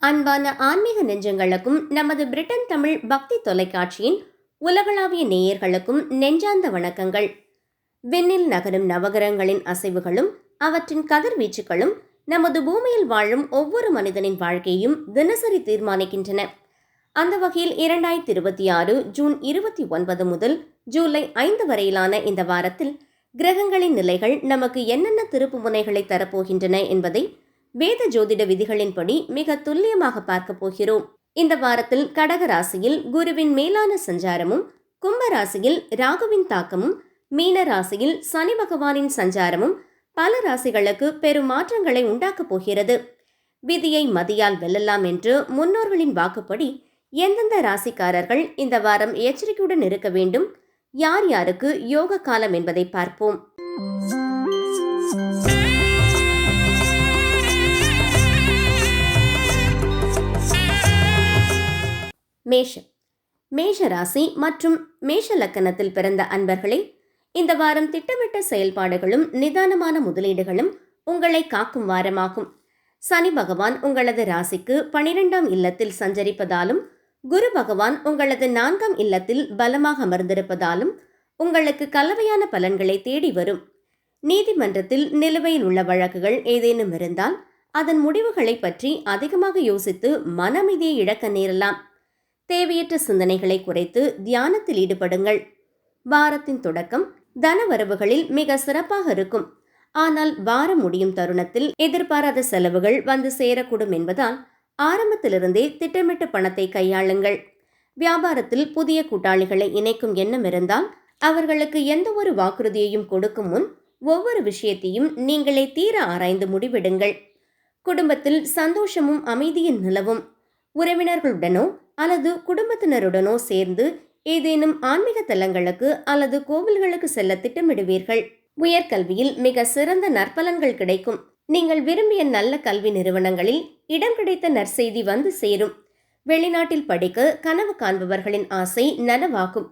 அன்பான ஆன்மீக நெஞ்சங்களுக்கும் நமது பிரிட்டன் தமிழ் பக்தி தொலைக்காட்சியின் உலகளாவிய நேயர்களுக்கும் நெஞ்சார்ந்த வணக்கங்கள். விண்ணில் நகரும் நவகிரகங்களின் அசைவுகளும் அவற்றின் கதிர்வீச்சுகளும் நமது பூமியில் வாழும் ஒவ்வொரு மனிதனின் வாழ்க்கையும் தினசரி தீர்மானிக்கின்றன. அந்த வகையில் 2026 ஜூன் 29 முதல் ஜூலை 5 வரையிலான இந்த வாரத்தில் கிரகங்களின் நிலைகள் நமக்கு என்னென்ன திருப்பு முனைகளை தரப்போகின்றன என்பதை வேத ஜோதிட விதிகளின்படி மிக துல்லியமாக பார்க்க போகிறோம். இந்த வாரத்தில் கடக ராசியில் குருவின் மேலான சஞ்சாரமும், கும்ப ராசியில் ராகுவின் தாக்கமும், மீன ராசியில் சனி பகவானின் சஞ்சாரமும் பல ராசிகளுக்கு பெரும் மாற்றங்களை உண்டாக்கப் போகிறது. விதியை மதியால் வெல்லலாம் என்று முன்னோர்களின் வாக்குப்படி எந்தெந்த ராசிக்காரர்கள் இந்த வாரம் எச்சரிக்கையுடன் இருக்க வேண்டும், யார் யாருக்கு யோக காலம் என்பதை பார்ப்போம். மேஷம். மேஷ ராசி மற்றும் மேஷ லக்கணத்தில் பிறந்த அன்பர்களே, இந்த வாரம் திட்டமிட்ட செயல்பாடுகளும் நிதானமான முதலீடுகளும் உங்களை காக்கும் வாரமாகும். சனி பகவான் உங்களது ராசிக்கு 12ஆம் இல்லத்தில் சஞ்சரிப்பதாலும், குரு பகவான் உங்களது 4ஆம் இல்லத்தில் பலமாக அமர்ந்திருப்பதாலும் உங்களுக்கு கலவையான பலன்களை தேடி வரும். நீதிமன்றத்தில் நிலுவையில் உள்ள வழக்குகள் ஏதேனும் இருந்தால் அதன் முடிவுகளை பற்றி அதிகமாக யோசித்து மனமைதியை இழக்க நேரலாம். தேவையற்ற சிந்தனைகளை குறைத்து தியானத்தில் ஈடுபடுங்கள். வாரத்தின் தொடக்கம் தனவரவுகளில் மிக சிறப்பாக இருக்கும். ஆனால் வாரம் முடியும் தருணத்தில் எதிர்பாராத செலவுகள் வந்து சேரக்கூடும் என்பதால் ஆரம்பத்திலிருந்தே திட்டமிட்டு பணத்தை கையாளுங்கள். வியாபாரத்தில் புதிய கூட்டாளிகளை இணைக்கும் எண்ணம் இருந்தால் அவர்களுக்கு எந்த ஒரு வாக்குறுதியையும் கொடுக்கும் முன் ஒவ்வொரு விஷயத்தையும் நீங்களே தீர ஆராய்ந்து முடிவெடுங்கள். குடும்பத்தில் சந்தோஷமும் அமைதியின் நிலவும். உறவினர்களுடனோ அல்லது குடும்பத்தினருடனோ சேர்ந்து ஏதேனும் ஆன்மீக தலங்களுக்கு அல்லது கோவில்களுக்கு செல்ல திட்டமிடுவீர்கள். உயர்கல்வியில் மிக சிறந்த நற்பலன்கள் கிடைக்கும். நீங்கள் விரும்பிய நல்ல கல்வி நிறுவனங்களில் இடம் கிடைத்த நற்செய்தி வந்து சேரும். வெளிநாட்டில் படிக்க கனவு காண்பவர்களின் ஆசை நனவாகும்.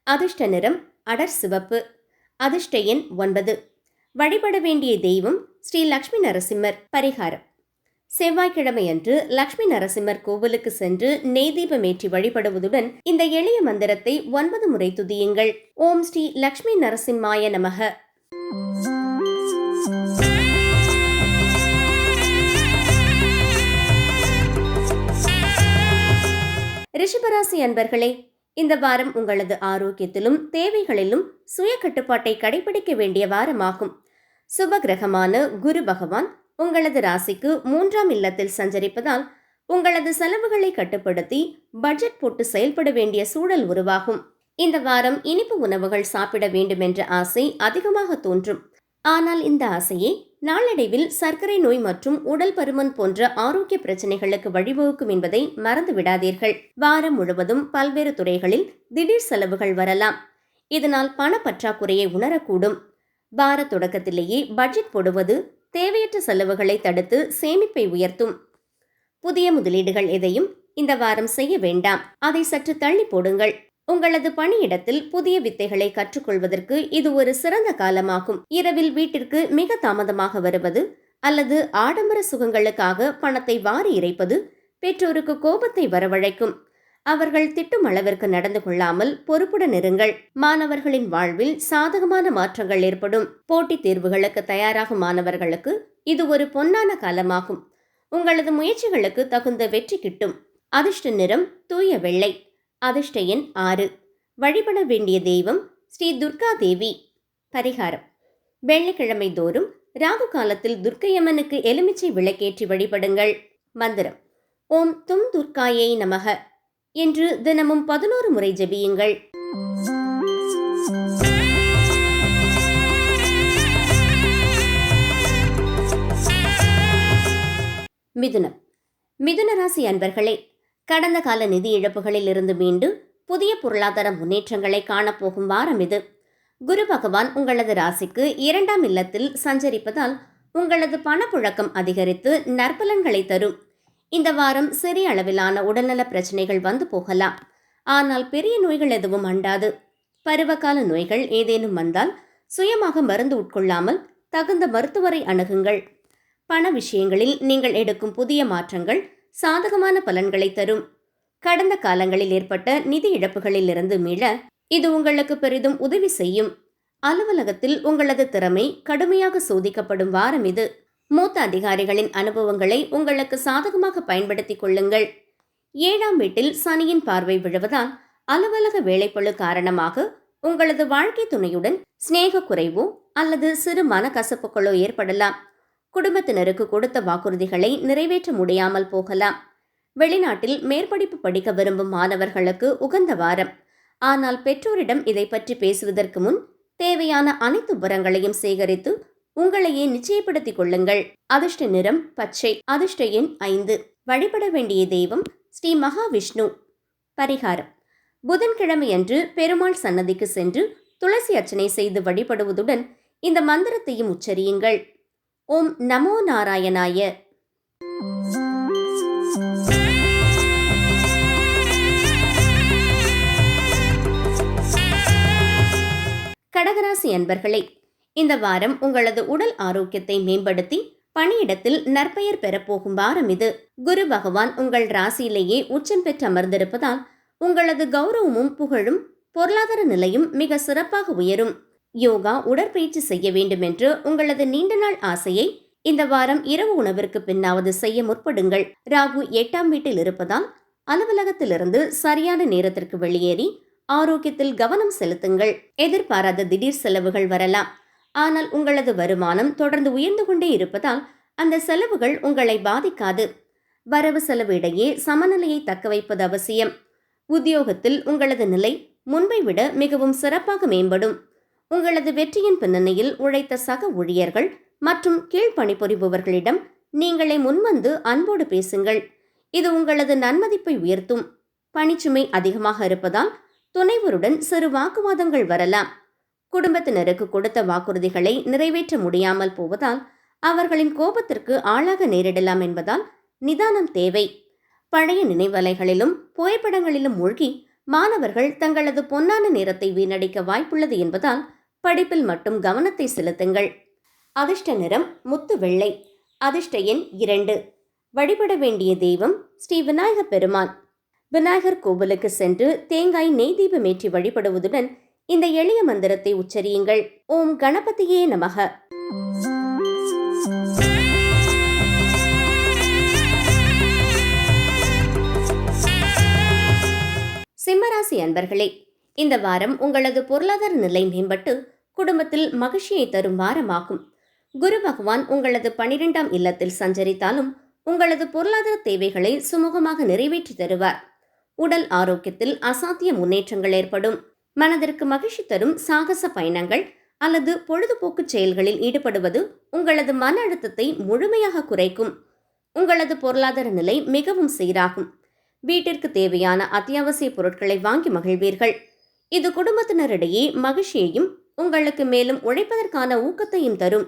அதிர்ஷ்ட நிறம் அடர் சிவப்பு. அதிர்ஷ்ட எண் 9. வழிபட வேண்டிய தெய்வம் ஸ்ரீ லக்ஷ்மி நரசிம்மர். பரிகாரம்: செவ்வாய்க்கிழமை அன்று லக்ஷ்மி நரசிம்மர் கோவிலுக்கு சென்று நெய் தீபமேற்றி வழிபடுவதுடன் இந்த எளிய மந்திரத்தை 9 முறை துதியுங்கள். ஓம் ஸ்ரீ லக்ஷ்மி நரசிம்மாய நமக. ரிஷபராசி அன்பர்களே, இந்த வாரம் உங்களது ஆரோக்கியத்திலும் தேவைகளிலும் சுய கட்டுப்பாட்டை கடைபிடிக்க வேண்டிய வாரமாகும். சுப கிரகமான குரு பகவான் உங்களது ராசிக்கு 3ஆம் இல்லத்தில் சஞ்சரிப்பதால் உங்களது செலவுகளை கட்டுப்படுத்தி பட்ஜெட் போட்டு செயல்பட வேண்டிய சூழல் உருவாகும். இந்த வாரம் இனிப்பு உணவுகள் சாப்பிட வேண்டும் என்ற ஆசை அதிகமாக தோன்றும். ஆனால் இந்த ஆசையே நாளடைவில் சர்க்கரை நோய் மற்றும் உடல் பருமன் போன்ற ஆரோக்கிய பிரச்சனைகளுக்கு வழிவகுக்கும் என்பதை மறந்து விடாதீர்கள். வாரம் முழுவதும் பல்வேறு துறைகளில் திடீர் செலவுகள் வரலாம். இதனால் பண பற்றாக்குறையை உணரக்கூடும். வார தொடக்கத்திலேயே பட்ஜெட் போடுவது தேவையற்ற செலவுகளை தடுத்து சேமிப்பை உயர்த்தும். புதிய முதலீடுகள் எதையும் இந்த வாரம் செய்ய வேண்டாம். அதை சற்று தள்ளி போடுங்கள். உங்களது பணியிடத்தில் புதிய வித்தைகளை கற்றுக்கொள்வதற்கு இது ஒரு சிறந்த காலமாகும். இரவில் வீட்டிற்கு மிக தாமதமாக வருவது அல்லது ஆடம்பர சுகங்களுக்காக பணத்தை வாரி இறைப்பது பெற்றோருக்கு கோபத்தை வரவழைக்கும். அவர்கள் திட்டும் அளவிற்கு நடந்து கொள்ளாமல் பொறுப்புடன் இருங்கள். மாணவர்களின் வாழ்வில் சாதகமான மாற்றங்கள் ஏற்படும். போட்டித் தேர்வுகளுக்கு தயாராகும் மாணவர்களுக்கு இது ஒரு பொன்னான காலமாகும். உங்களது முயற்சிகளுக்கு தகுந்த வெற்றி கிட்டும். அதிர்ஷ்ட நிறம் தூய வெள்ளை. அதிர்ஷ்ட எண் 6. வழிபட வேண்டிய தெய்வம் ஸ்ரீ துர்கா தேவி. பரிகாரம்: வெள்ளிக்கிழமை தோறும் ராகு காலத்தில் துர்க்கையம்மனுக்கு எலுமிச்சை விளக்கேற்றி வழிபடுங்கள். மந்திரம்: ஓம் தும் துர்காயை நமக என்று தினமும் 11 முறை ஜெபியுங்கள். மிதுனம். மிதுன ராசி அன்பர்களே, கடந்த கால நிதி இழப்புகளில் இருந்து மீண்டு புதிய பொருளாதார முன்னேற்றங்களை காணப்போகும் வாரம் இது. குரு பகவான் உங்களது ராசிக்கு 2ஆம் இல்லத்தில் சஞ்சரிப்பதால் உங்களது பணப்புழக்கம் அதிகரித்து நற்பலன்களை தரும். இந்த வாரம் சிறிய அளவிலான உடல்நல பிரச்சனைகள் வந்து போகலாம். ஆனால் பெரிய நோய்கள் எதுவும் அண்டாது. பருவகால நோய்கள் ஏதேனும் வந்தால் சுயமாக மருந்து உட்கொள்ளாமல் தகுந்த மருத்துவரை அணுகுங்கள். பண விஷயங்களில் நீங்கள் எடுக்கும் புதிய மாற்றங்கள் சாதகமான பலன்களை தரும். கடந்த காலங்களில் ஏற்பட்ட நிதி இழப்புகளிலிருந்து மீள இது உங்களுக்கு பெரிதும் உதவி செய்யும். அலுவலகத்தில் உங்களது திறமை கடுமையாக சோதிக்கப்படும் வாரம் இது. மூத்த அதிகாரிகளின் அனுபவங்களை உங்களுக்கு சாதகமாக பயன்படுத்திக் கொள்ளுங்கள். 7ஆம் வீட்டில் சனியின் பார்வை விழுவதால் அலுவலக வேலைப்பளு காரணமாக உங்களது வாழ்க்கை துணையுடன் சிநேக குறைவோ அல்லது சிறு மனக்கசப்புகளோ ஏற்படலாம். குடும்பத்தினருக்கு கொடுத்த வாக்குறுதிகளை நிறைவேற்ற முடியாமல் போகலாம். வெளிநாட்டில் மேற்படிப்பு படிக்க விரும்பும் மாணவர்களுக்கு உகந்த வாரம். ஆனால் பெற்றோரிடம் இதை பற்றி பேசுவதற்கு முன் தேவையான அனைத்து விவரங்களையும் சேகரித்து உங்களையே நிச்சயப்படுத்திக் கொள்ளுங்கள். அதிர்ஷ்ட நிறம் பச்சை. அதிர்ஷ்ட எண் 5. வழிபட வேண்டிய தெய்வம் ஸ்ரீ மகாவிஷ்ணு. பரிகாரம்: புதன்கிழமையன்று பெருமாள் சன்னதிக்கு சென்று துளசி அர்ச்சனை செய்து வழிபடுவதுடன் இந்த மந்திரத்தையும் உச்சரியுங்கள். ஓம் நமோ நாராயணாய. கடகராசி அன்பர்களே, இந்த வாரம் உங்களது உடல் ஆரோக்கியத்தை மேம்படுத்தி பணியிடத்தில் நற்பெயர் பெறப்போகும் வாரம் இது. குரு பகவான் உங்கள் ராசியிலேயே உச்சம் பெற்று அமர்ந்திருப்பதால் உங்களது கௌரவமும் புகழும் பொருளாதார நிலையும் மிக சிறப்பாக உயரும். யோகா, உடற்பயிற்சி செய்ய வேண்டும் என்று உங்களது நீண்ட நாள் ஆசையை இந்த வாரம் இரவு உணவிற்கு பின்னாவது செய்ய முற்படுங்கள். ராகு 8ஆம் வீட்டில் இருப்பதால் அலுவலகத்திலிருந்து சரியான நேரத்திற்கு வெளியேறி ஆரோக்கியத்தில் கவனம் செலுத்துங்கள். எதிர்பாராத திடீர் செலவுகள் வரலாம். ஆனால் உங்களது வருமானம் தொடர்ந்து உயர்ந்து கொண்டே இருப்பதால் அந்த செலவுகள் உங்களை பாதிக்காது. வரவு செலவு இடையே சமநிலையை தக்க வைப்பது அவசியம். உத்தியோகத்தில் உங்களது நிலை முன்பை விட மிகவும் சிறப்பாக மேம்படும். உங்களது வெற்றியின் பின்னணியில் உழைத்த சக ஊழியர்கள் மற்றும் கீழ்ப்பணிபுரிபவர்களிடம் நீங்களே முன்வந்து அன்போடு பேசுங்கள். இது உங்களது நன்மதிப்பை உயர்த்தும். பணிச்சுமை அதிகமாக இருப்பதால் துணைவருடன் சிறு வாக்குவாதங்கள் வரலாம். குடும்பத்தினருக்கு கொடுத்த வாக்குறுதிகளை நிறைவேற்ற முடியாமல் போவதால் அவர்களின் கோபத்திற்கு ஆளாக நேரிடலாம் என்பதால் நிதானம் தேவை. பழைய நினைவலைகளிலும் புகைப்படங்களிலும் மூழ்கி மாணவர்கள் தங்களது பொன்னான நேரத்தை வீணடிக்க வாய்ப்புள்ளது என்பதால் படிப்பில் மட்டும் கவனத்தை செலுத்துங்கள். அதிர்ஷ்ட நிறம் முத்து வெள்ளை. அதிர்ஷ்ட எண் 2. வழிபட வேண்டிய தெய்வம் ஸ்ரீ விநாயக பெருமான். விநாயகர் கோவிலுக்கு சென்று தேங்காய் நெய் தீபமேற்றி வழிபடுவதுடன் இந்த எளிய மந்திரத்தை உச்சரியுங்கள். ஓம் கணபதியே நமக. சிம்மராசி அன்பர்களே, இந்த வாரம் உங்களது பொருளாதார நிலை மேம்பட்டு குடும்பத்தில் மகிழ்ச்சியை தரும் வாரமாகும். குரு பகவான் உங்களது 12ஆம் இல்லத்தில் சஞ்சரித்தாலும் உங்களது பொருளாதார தேவைகளை சுமூகமாக நிறைவேற்றி தருவார். உடல் ஆரோக்கியத்தில் அசாத்திய முன்னேற்றங்கள் ஏற்படும். மனதிற்கு மகிழ்ச்சி தரும் சாகச பயணங்கள் அல்லது பொழுதுபோக்கு செயல்களில் ஈடுபடுவது உங்களது மன அழுத்தத்தை முழுமையாக குறைக்கும். உங்களது பொருளாதார நிலை மிகவும் சீராகும். வீட்டிற்கு தேவையான அத்தியாவசிய பொருட்களை வாங்கி மகிழ்வீர்கள். இது குடும்பத்தினரிடையே மகிழ்ச்சியையும் உங்களுக்கு மேலும் உழைப்பதற்கான ஊக்கத்தையும் தரும்.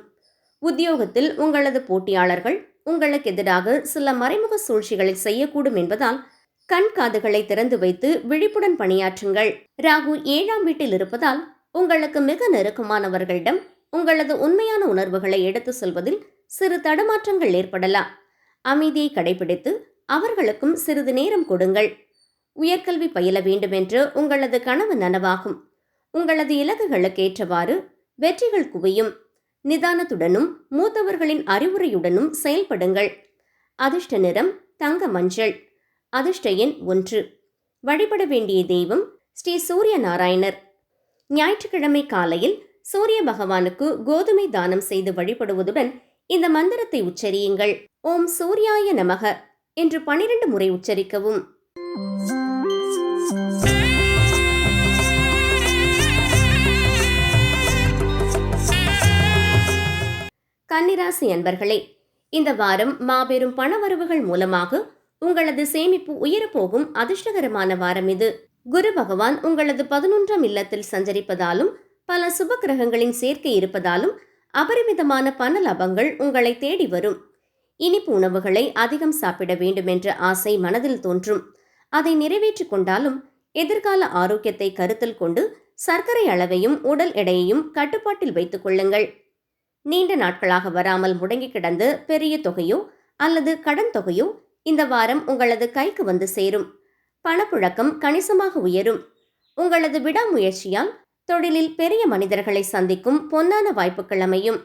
உத்தியோகத்தில் உங்களது போட்டியாளர்கள் உங்களுக்கு எதிராக சில மறைமுக சூழ்ச்சிகளை செய்யக்கூடும் என்பதால் கண் காதுகளை திறந்து வைத்து விழிப்புடன் பணியாற்றுங்கள். ராகு 7ஆம் வீட்டில் இருப்பதால் உங்களுக்கு மிக நெருக்கமானவர்களிடம் உங்களது உண்மையான உணர்வுகளை எடுத்து சொல்வதில் சிறு தடுமாற்றங்கள் ஏற்படலாம். அமைதியை கடைபிடித்து அவர்களுக்கும் சிறிது நேரம் கொடுங்கள். உயர்கல்வி பயில வேண்டுமென்று உங்களது கனவு நனவாகும். உங்களது இலக்குகளுக்கு ஏற்றவாறு வெற்றிகள் குவியும். நிதானத்துடனும் மூத்தவர்களின் அறிவுரையுடனும் செயல்படுங்கள். அதிர்ஷ்ட நிறம் தங்க மஞ்சள். அதிர்ஷ்ட எண் 1. வழிபட வேண்டிய தெய்வம் ஸ்ரீ சூரிய நாராயணர். ஞாயிற்றுக்கிழமை காலையில் சூரிய பகவானுக்கு கோதுமை தானம் செய்து வழிபடுவதுடன் இந்த மந்திரத்தை உச்சரியுங்கள். ஓம் சூர்யாய நமக என்று 12 முறை உச்சரிக்கவும். கன்னிராசி அன்பர்களே, இந்த வாரம் மாபெரும் பணவரவுகள் மூலமாக உங்களது சேமிப்பு உயரப்போகும் அதிர்ஷ்டகரமான வாரம் இது. குரு பகவான் உங்களது 11ஆம் இல்லத்தில் சஞ்சரிப்பதாலும் பல சுப கிரகங்களின் சேர்க்கை இருப்பதாலும் அபரிமிதமான பண லாபங்கள் உங்களை தேடி வரும். இனிப்பு உணவுகளை அதிகம் சாப்பிட வேண்டும் என்ற ஆசை மனதில் தோன்றும். அதை நிறைவேற்றிக் கொண்டாலும் எதிர்கால ஆரோக்கியத்தை கருத்தில் கொண்டு சர்க்கரை அளவையும் உடல் எடையையும் கட்டுப்பாட்டில் வைத்துக் கொள்ளுங்கள். நீண்ட நாட்களாக வராமல் முடங்கி கிடந்த பெரிய தொகையோ அல்லது கடன் தொகையோ இந்த வாரம் உங்களது கைக்கு வந்து சேரும். பணப்புழக்கம் கணிசமாக உயரும். உங்களது விடாமுயற்சியால் தொழிலில் பெரிய மனிதர்களை சந்திக்கும் பொன்னான வாய்ப்புகள் அமையும்.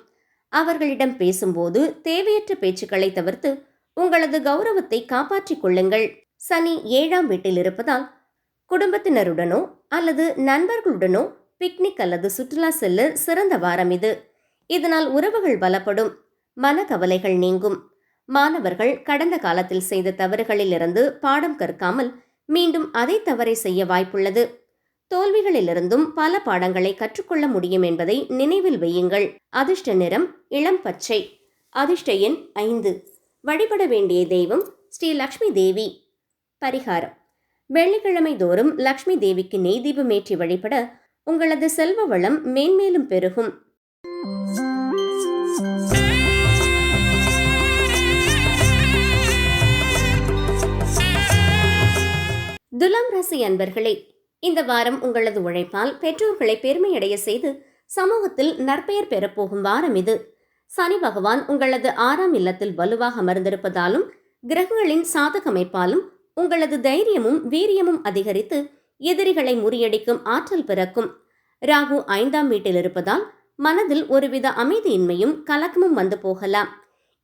அவர்களிடம் பேசும்போது தேவையற்ற பேச்சுக்களை தவிர்த்து உங்களது கௌரவத்தை காப்பாற்றிக் கொள்ளுங்கள். சனி 7ஆம் வீட்டில் இருப்பதால் குடும்பத்தினருடனோ அல்லது நண்பர்களுடனோ பிக்னிக் அல்லது சுற்றுலா செல்ல சிறந்த வாரம் இது. இதனால் உறவுகள் பலப்படும், மனக்கவலைகள் நீங்கும். மாணவர்கள் கடந்த காலத்தில் செய்த தவறுகளிலிருந்து பாடம் கற்காமல் மீண்டும் அதே தவறை செய்ய வாய்ப்புள்ளது. தோல்விகளிலிருந்தும் பல பாடங்களை கற்றுக்கொள்ள முடியும் என்பதை நினைவில் வையுங்கள். அதிர்ஷ்ட நிறம் இளம் பச்சை. அதிர்ஷ்ட எண் 5. வழிபட வேண்டிய தெய்வம் ஸ்ரீ லக்ஷ்மி தேவி. பரிகாரம்: வெள்ளிக்கிழமை தோறும் லக்ஷ்மி தேவிக்கு நெய் தீபமேற்றி வழிபட உங்களது செல்வ வளம் மேன்மேலும் பெருகும். துலாம் ராசி அன்பர்களே, இந்த வாரம் உங்களது உழைப்பால் பெற்றோர்களை பெருமையடைய செய்து சமூகத்தில் நற்பெயர் பெறப்போகும் வாரம் இது. சனி பகவான் உங்களது 6ஆம் இல்லத்தில் வலுவாக அமர்ந்திருப்பதாலும் கிரகங்களின் சாதக அமைப்பாலும் உங்களது தைரியமும் வீரியமும் அதிகரித்து எதிரிகளை முறியடிக்கும் ஆற்றல் பிறக்கும். ராகு 5ஆம் வீட்டில் இருப்பதால் மனதில் ஒருவித அமைதியின்மையும் கலக்கமும் வந்து போகலாம்.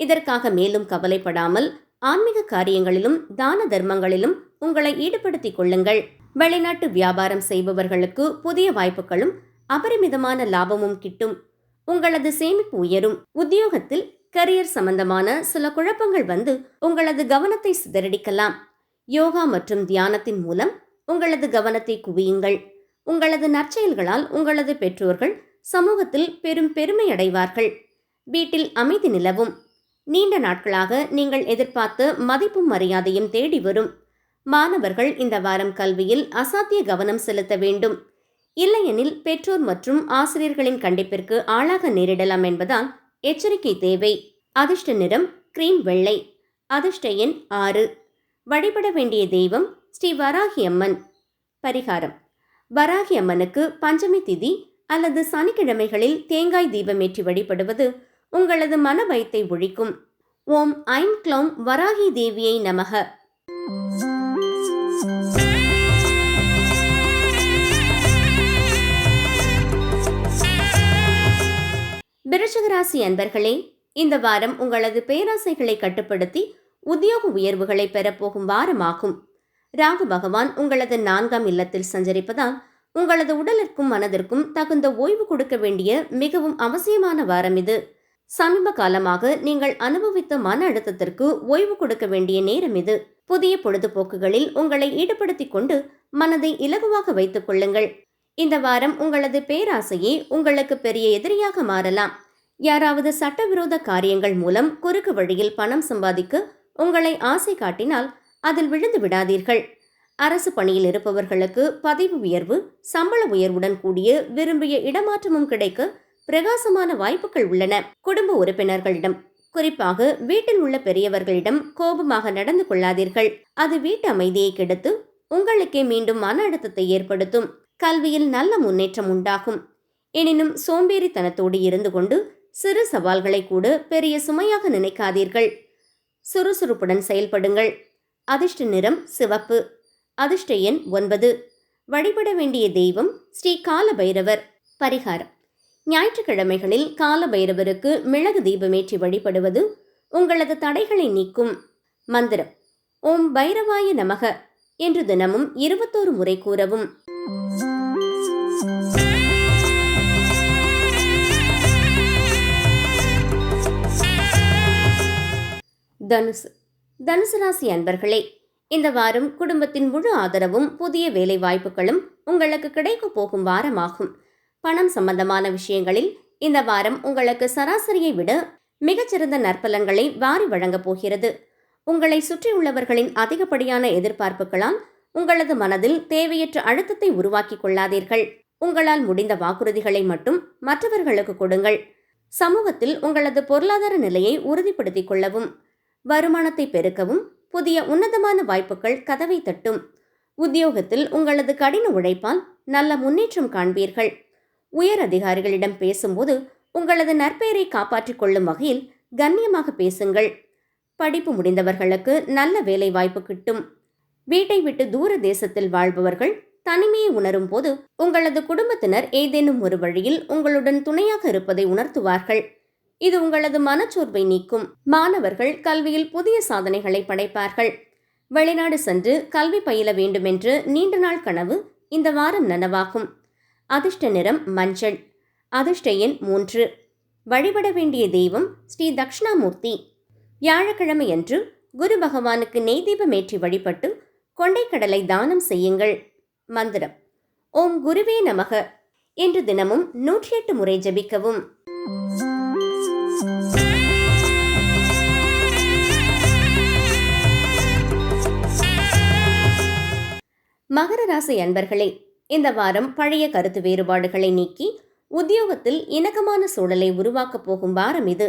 இதற்காக மேலும் கவலைப்படாமல் ஆன்மீக காரியங்களிலும் தான தர்மங்களிலும் உங்களை ஈடுபடுத்திக் கொள்ளுங்கள். வெளிநாட்டு வியாபாரம் செய்பவர்களுக்கு புதிய வாய்ப்புகளும் அபரிமிதமான லாபமும் கிட்டும். உங்களது சேமிப்பு உயரும். உத்தியோகத்தில் கரியர் சம்பந்தமான சில குழப்பங்கள் வந்து உங்களது கவனத்தை சிதறடிக்கலாம். யோகா மற்றும் தியானத்தின் மூலம் உங்களது கவனத்தை குவியுங்கள். உங்களது நற்செயல்களால் உங்களது பெற்றோர்கள் சமூகத்தில் பெரும் பெருமை அடைவார்கள். வீட்டில் அமைதி நிலவும். நீண்ட நாட்களாக நீங்கள் எதிர்பார்த்த மதிப்பும் மரியாதையும் தேடி வரும். மாணவர்கள் இந்த வாரம் கல்வியில் அசாத்திய கவனம் செலுத்த வேண்டும். இல்லையெனில் பெற்றோர் மற்றும் ஆசிரியர்களின் கண்டிப்பிற்கு ஆளாக நேரிடலாம் என்பதால் எச்சரிக்கை தேவை. அதிர்ஷ்ட நிறம் கிரீம் வெள்ளை. அதிர்ஷ்ட எண் 6. வழிபட வேண்டிய தெய்வம் ஸ்ரீ வராகி அம்மன். பரிகாரம்: வராகி அம்மனுக்கு பஞ்சமி திதி அல்லது சனிக்கிழமைகளில் தேங்காய் தீபமேற்றி வழிபடுவது உங்களது மன பயத்தை ஒழிக்கும். ஓம் ஐம் க்ளௌம் வராகி தேவியை நமக. விருச்சிக ராசி அன்பர்களே, இந்த வாரம் உங்களது பேராசைகளை கட்டுப்படுத்தி உத்தியோக உயர்வுகளை பெறப்போகும் வாரமாகும். ராகு பகவான் உங்களது 4ஆம் இல்லத்தில் சஞ்சரிப்பதால் உங்களது உடலிற்கும் மனதிற்கும் தகுந்த ஓய்வு கொடுக்க வேண்டிய மிகவும் அவசியமான வாரம் இது. சமீப காலமாக நீங்கள் அனுபவித்த மன அழுத்தத்திற்கு ஓய்வு கொடுக்க வேண்டிய நேரம் இது. புதிய பொழுதுபோக்குகளில் உங்களை ஈடுபடுத்திக் கொண்டு மனதை இலகுவாக வைத்துக் கொள்ளுங்கள். இந்த வாரம் உங்களது பேராசையே உங்களுக்கு பெரிய எதிரியாக மாறலாம். யாராவது சட்டவிரோத காரியங்கள் மூலம் குறுக்கு வழியில் பணம் சம்பாதிக்க உங்களை ஆசை காட்டினால் அதில் விழுந்து விடாதீர்கள். அரசு பணியில் இருப்பவர்களுக்கு பதவி உயர்வு, சம்பள உயர்வுடன் கூடிய விரும்பிய இடமாற்றமும் கிடைக்க பிரகாசமான வாய்ப்புகள் உள்ளன. குடும்ப உறுப்பினர்களிடம், குறிப்பாக வீட்டில் உள்ள பெரியவர்களிடம் கோபமாக நடந்து கொள்ளாதீர்கள். அது வீட்டு அமைதியை கெடுத்து உங்களுக்கே மீண்டும் மன அழுத்தத்தை ஏற்படுத்தும். கல்வியில் நல்ல முன்னேற்றம் உண்டாகும். எனினும் சோம்பேறித்தனத்தோடு இருந்து கொண்டு சிறு சவால்களை கூட பெரிய சுமையாக நினைக்காதீர்கள். சுறுசுறுப்புடன் செயல்படுங்கள். அதிர்ஷ்ட நிறம் சிவப்பு. அதிர்ஷ்ட எண் 9. வழிபட வேண்டிய தெய்வம் ஸ்ரீ கால பைரவர். பரிகாரம்: ஞாயிற்றுக்கிழமைகளில் கால பைரவருக்கு மிளகு தீபமேற்றி வழிபடுவது உங்களது தடைகளை நீக்கும். மந்திரம்: ஓம் பைரவாய நமக என்று தினமும் 21 முறை கூறவும். தனுசு ராசி அன்பர்களே, இந்த வாரம் குடும்பத்தின் முழு ஆதரவும் புதிய வேலை வாய்ப்புகளும் உங்களுக்கு கிடைக்க போகும் வாரமாகும். பணம் சம்பந்தமான விஷயங்களில் இந்த வாரம் உங்களுக்கு சராசரியை விட மிகச்சிறந்த நற்பலன்களை வாரி வழங்கப் போகிறது. உங்களை சுற்றியுள்ளவர்களின் அதிகப்படியான எதிர்பார்ப்புகளால் உங்களது மனதில் தேவையற்ற அழுத்தத்தை உருவாக்கி கொள்ளாதீர்கள். உங்களால் முடிந்த வாக்குறுதிகளை மட்டும் மற்றவர்களுக்கு கொடுங்கள். சமூகத்தில் உங்களது பொருளாதார நிலையை உறுதிப்படுத்திக் கொள்ளவும். வருமானத்தை பெருக்கவும் புதிய உன்னதமான வாய்ப்புகள் கதவை தட்டும். உத்தியோகத்தில் உங்களது கடின உழைப்பால் நல்ல முன்னேற்றம் காண்பீர்கள். உயர் அதிகாரிகளிடம் பேசும்போது உங்களது நற்பெயரை காப்பாற்றிக் கொள்ளும் வகையில் கண்ணியமாக பேசுங்கள். படிப்பு முடிந்தவர்களுக்கு நல்ல வேலை வாய்ப்பு கிட்டும். வீட்டை விட்டு தூர தேசத்தில் வாழ்பவர்கள் தனிமையை உணரும் போது உங்களது குடும்பத்தினர் ஏதேனும் ஒரு வழியில் உங்களுடன் துணையாக இருப்பதை உணர்த்துவார்கள். இது உங்களது மனச்சோர்வை நீக்கும். மாணவர்கள் கல்வியில் புதிய சாதனைகளை படைப்பார்கள். வெளிநாடு சென்று கல்வி பயில வேண்டுமென்று நீண்ட நாள் கனவு இந்த வாரம் நனவாகும். அதிர்ஷ்ட நிறம் மஞ்சள். அதிர்ஷ்ட எண் 3. வழிபட வேண்டிய தெய்வம் ஸ்ரீ தட்சிணாமூர்த்தி. வியாழக்கிழமையன்று குரு பகவானுக்கு நெய் தீபமேற்றி வழிபட்டு கொண்டைக்கடலை தானம் செய்யுங்கள். மந்திரம் ஓம் குருவே நமக என்று தினமும் 108 முறை ஜபிக்கவும். மகர ராசி அன்பர்களே, இந்த வாரம் பழைய கருத்து வேறுபாடுகளை நீக்கி உத்தியோகத்தில் இணக்கமான சூழலை உருவாக்கப் போகும் வாரம் இது.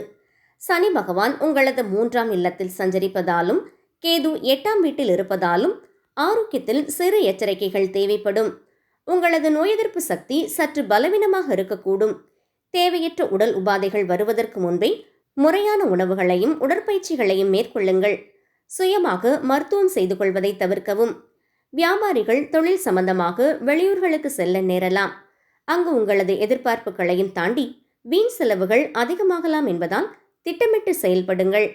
சனி பகவான் உங்களது 3ஆம் இல்லத்தில் சஞ்சரிப்பதாலும் கேது 8ஆம் வீட்டில் இருப்பதாலும் ஆரோக்கியத்தில் சிறு எச்சரிக்கைகள் தேவைப்படும். உங்களது நோய் எதிர்ப்பு சக்தி சற்று பலவீனமாக இருக்கக்கூடும். தேவையற்ற உடல் உபாதைகள் வருவதற்கு முன்பே முறையான உணவுகளையும் உடற்பயிற்சிகளையும் மேற்கொள்ளுங்கள். சுயமாக மருத்துவம் செய்து கொள்வதை தவிர்க்கவும். வியாபாரிகள் தொழில் சம்பந்தமாக வெளியூர்களுக்கு செல்ல நேரலாம். அங்கு உங்களது எதிர்பார்ப்புகளையும் தாண்டி வீண் செலவுகள் அதிகமாகலாம் என்பதால் திட்டமிட்டு செயல்படுங்கள்.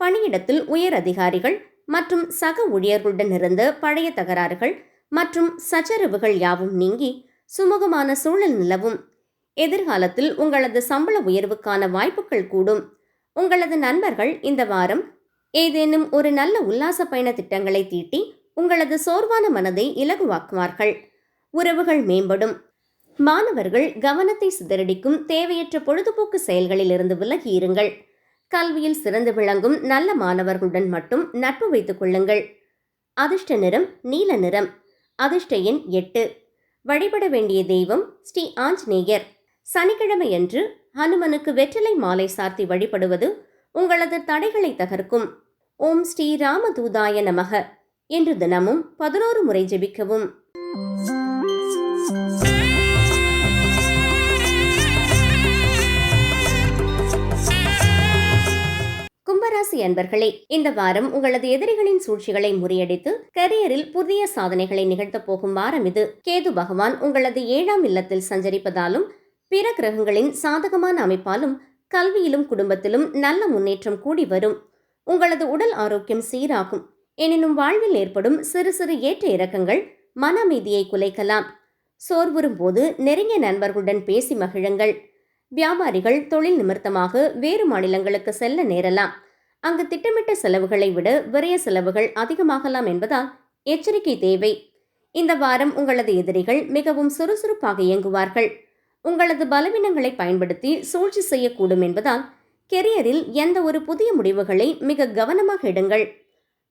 பணியிடத்தில் உயர் அதிகாரிகள் மற்றும் சக ஊழியர்களுடன் இருந்த பழைய தகராறுகள் மற்றும் சச்சரவுகள் யாவும் நீங்கி சுமூகமான சூழல் நிலவும். எதிர்காலத்தில் உங்களது சம்பள உயர்வுக்கான வாய்ப்புகள் கூடும். உங்களது நண்பர்கள் இந்த வாரம் ஏதேனும் ஒரு நல்ல உல்லாச பயண திட்டங்களை தீட்டி உங்களது சோர்வான மனதை இலகுவாக்குவார்கள். உறவுகள் மேம்படும். மாணவர்கள் கவனத்தை சிதறடிக்கும் தேவையற்ற பொழுதுபோக்கு செயல்களில் இருந்து விலகி இருங்கள். கல்வியில் சிறந்து விளங்கும் நல்ல மாணவர்களுடன் மட்டும் நட்பு வைத்துக் கொள்ளுங்கள். அதிர்ஷ்ட நிறம் நீல நிறம். அதிர்ஷ்ட எண் 8. வழிபட வேண்டிய தெய்வம் ஸ்ரீ ஆஞ்சநேயர். சனிக்கிழமையன்று ஹனுமனுக்கு வெற்றிலை மாலை சார்த்தி வழிபடுவது உங்களது தடைகளை தகர்க்கும். ஓம் ஸ்ரீ ராமதூதாய நமக என்று தினமும் 11 முறை ஜெபிக்கவும். கும்பராசி அன்பர்களே, இந்த வாரம் உங்களது எதிரிகளின் சூழ்ச்சிகளை முறியடித்து கரியரில் புதிய சாதனைகளை நிகழ்த்தப் போகும் வாரம் இது. கேது பகவான் உங்களது 7ஆம் இல்லத்தில் சஞ்சரிப்பதாலும் பிற கிரகங்களின் சாதகமான அமைப்பாலும் கல்வியிலும் குடும்பத்திலும் நல்ல முன்னேற்றம் கூடி வரும். உங்களது உடல் ஆரோக்கியம் சீராகும். எனினும் வாழ்வில் ஏற்படும் சிறு சிறு ஏற்ற இறக்கங்கள் மன அமைதியை குலைக்கலாம். சோர்வுறும் போது நெருங்கிய நண்பர்களுடன் பேசி மகிழுங்கள். வியாபாரிகள் தொழில் நிமித்தமாக வேறு மாநிலங்களுக்கு செல்ல நேரலாம். அங்கு திட்டமிட்ட செலவுகளை விட விரைய செலவுகள் அதிகமாகலாம் என்பதால் எச்சரிக்கை தேவை. இந்த வாரம் உங்களது எதிரிகள் மிகவும் சுறுசுறுப்பாக இயங்குவார்கள். உங்களது பலவீனங்களை பயன்படுத்தி சூழ்ச்சி செய்யக்கூடும் என்பதால் கெரியரில் எந்த ஒரு புதிய முடிவுகளை மிக கவனமாக எடுங்கள்.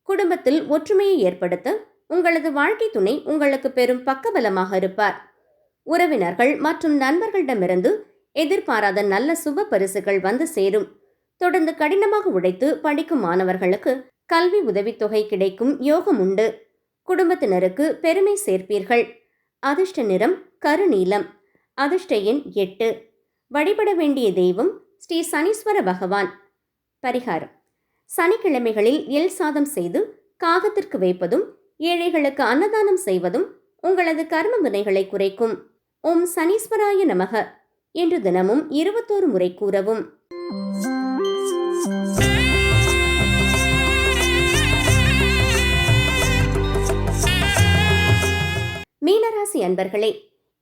குடும்பத்தில் ஒற்றுமையை ஏற்படுத்த உங்களது வாழ்க்கை துணை உங்களுக்கு பெரும் பக்கபலமாக இருப்பார். உறவினர்கள் மற்றும் நண்பர்களிடமிருந்து எதிர்பாராத நல்ல சுப பரிசுகள் வந்து சேரும். தொடர்ந்து கடினமாக உழைத்து படிக்கும் மாணவர்களுக்கு கல்வி உதவித்தொகை கிடைக்கும் யோகம் உண்டு. குடும்பத்தினருக்கு பெருமை சேர்ப்பீர்கள். அதிர்ஷ்ட நிறம் கருநீலம். அதிர்ஷ்ட எண் 8. வழிபட வேண்டிய தெய்வம் ஸ்ரீ சனீஸ்வர பகவான். பரிகாரம்: சனிக்கிழமைகளில் எள் சாதம் செய்து காகத்திற்கு வைப்பதும் ஏழைகளுக்கு அன்னதானம் செய்வதும் உங்களது கர்ம வினைகளை குறைக்கும். ஓம் சனீஸ்வராய நமக என்று தினமும் 21 முறை கூறவும். மீனராசி அன்பர்களே,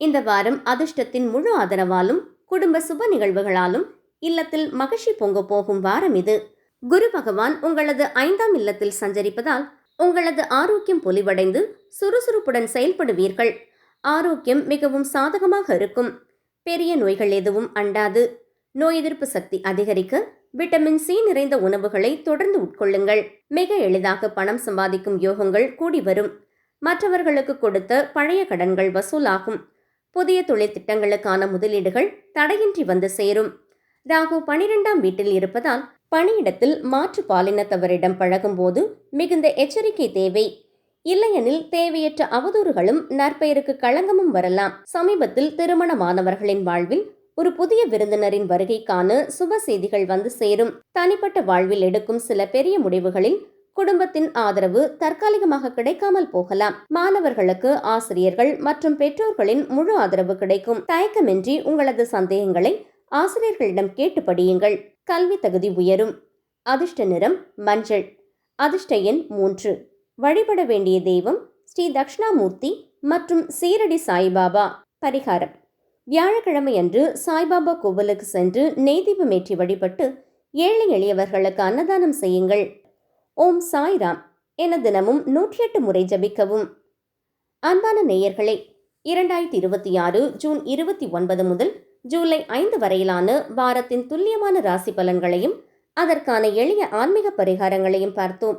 இந்த வாரம் அதிர்ஷ்டத்தின் முழு ஆதரவாலும் குடும்ப சுப நிகழ்வுகளாலும் இல்லத்தில் மகிழ்ச்சி பொங்க போகும் வாரம் இது. குரு பகவான் உங்களது 5ஆம் இல்லத்தில் சஞ்சரிப்பதால் உங்களது ஆரோக்கியம் பொலிவடைந்து சுறுசுறுப்புடன் செயல்படுவீர்கள். ஆரோக்கியம் மிகவும் சாதகமாக இருக்கும். பெரிய நோய்கள் எதுவும் அண்டாது. நோய் எதிர்ப்பு சக்தி அதிகரிக்க விட்டமின் சி நிறைந்த உணவுகளை தொடர்ந்து உட்கொள்ளுங்கள். மிக எளிதாக பணம் சம்பாதிக்கும் யோகங்கள் கூடி வரும். மற்றவர்களுக்கு கொடுத்த பழைய கடன்கள் வசூலாகும். புதிய தொழில் திட்டங்களுக்கான முதலீடுகள் தடையின்றி வந்து சேரும். ராகு 12ஆம் வீட்டில் இருப்பதால் பணியிடத்தில் மாற்று பாலினத்தவரிடம் பழகும்போது மிகுந்த எச்சரிக்கை தேவை. இல்லையெனில் தேவையற்ற அவதூறுகளும் நற்பெயருக்கு களங்கமும் வரலாம். சமீபத்தில் திருமணமானவர்களின் வாழ்வில் ஒரு புதிய விருந்தினரின் வருகைக்கான சுப செய்திகள் வந்து சேரும். தனிப்பட்ட வாழ்வில் எடுக்கும் சில பெரிய முடிவுகளில் குடும்பத்தின் ஆதரவு தற்காலிகமாக கிடைக்காமல் போகலாம். மாணவர்களுக்கு ஆசிரியர்கள் மற்றும் பெற்றோர்களின் முழு ஆதரவு கிடைக்கும். தயக்கமின்றி உங்களது சந்தேகங்களை ஆசிரியர்களிடம் கேட்டு படியுங்கள். கல்வி தகுதி உயரும். அதிர்ஷ்ட நிறம் மஞ்சள். அதிர்ஷ்ட எண் 3. வழிபட வேண்டிய தெய்வம் ஸ்ரீ தட்சிணாமூர்த்தி மற்றும் சீரடி சாய்பாபா. பரிகாரம்: வியாழக்கிழமை அன்று சாய்பாபா கோவிலுக்கு சென்று நெய் தீபமேற்றி வழிபட்டு ஏழை எளியவர்களுக்கு அன்னதானம் செய்யுங்கள். ஓம் சாய்ராம் என தினமும் 108 முறை ஜபிக்கவும். அன்பான நேயர்களே, 2026 ஜூன் 29 முதல் ஜூலை 5 வரையிலான வாரத்தின் துல்லியமான ராசி பலன்களையும் அதற்கான எளிய ஆன்மீக பரிகாரங்களையும் பார்த்தோம்.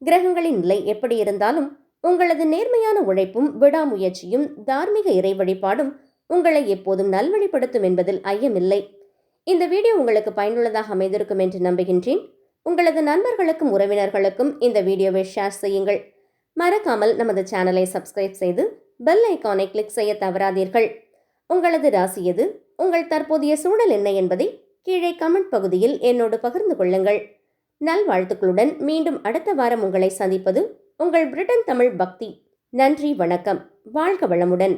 கிரகங்களின் நிலை எப்படி இருந்தாலும் உங்களது நேர்மையான உழைப்பும் விடாமுயற்சியும் தார்மீக இறை வழிபாடும் உங்களை எப்போதும் நல்வழிப்படுத்தும் என்பதில் ஐயமில்லை. இந்த வீடியோ உங்களுக்கு பயனுள்ளதாக அமைந்திருக்கும் என்று நம்புகின்றேன். உங்களது நண்பர்களுக்கும் உறவினர்களுக்கும் இந்த வீடியோவை ஷேர் செய்யுங்கள். மறக்காமல் நமது சேனலை சப்ஸ்கிரைப் செய்து பெல் ஐகானை கிளிக் செய்ய தவறாதீர்கள். உங்களது ராசி எது, உங்கள் தற்போதைய சூழல் என்ன என்பதை கீழே கமெண்ட் பகுதியில் என்னோடு பகிர்ந்து கொள்ளுங்கள். நல்வாழ்த்துக்களுடன் மீண்டும் அடுத்த வாரம் உங்களை சந்திப்பது உங்கள் பிரிட்டன் தமிழ் பக்தி. நன்றி, வணக்கம். வாழ்க வளமுடன்.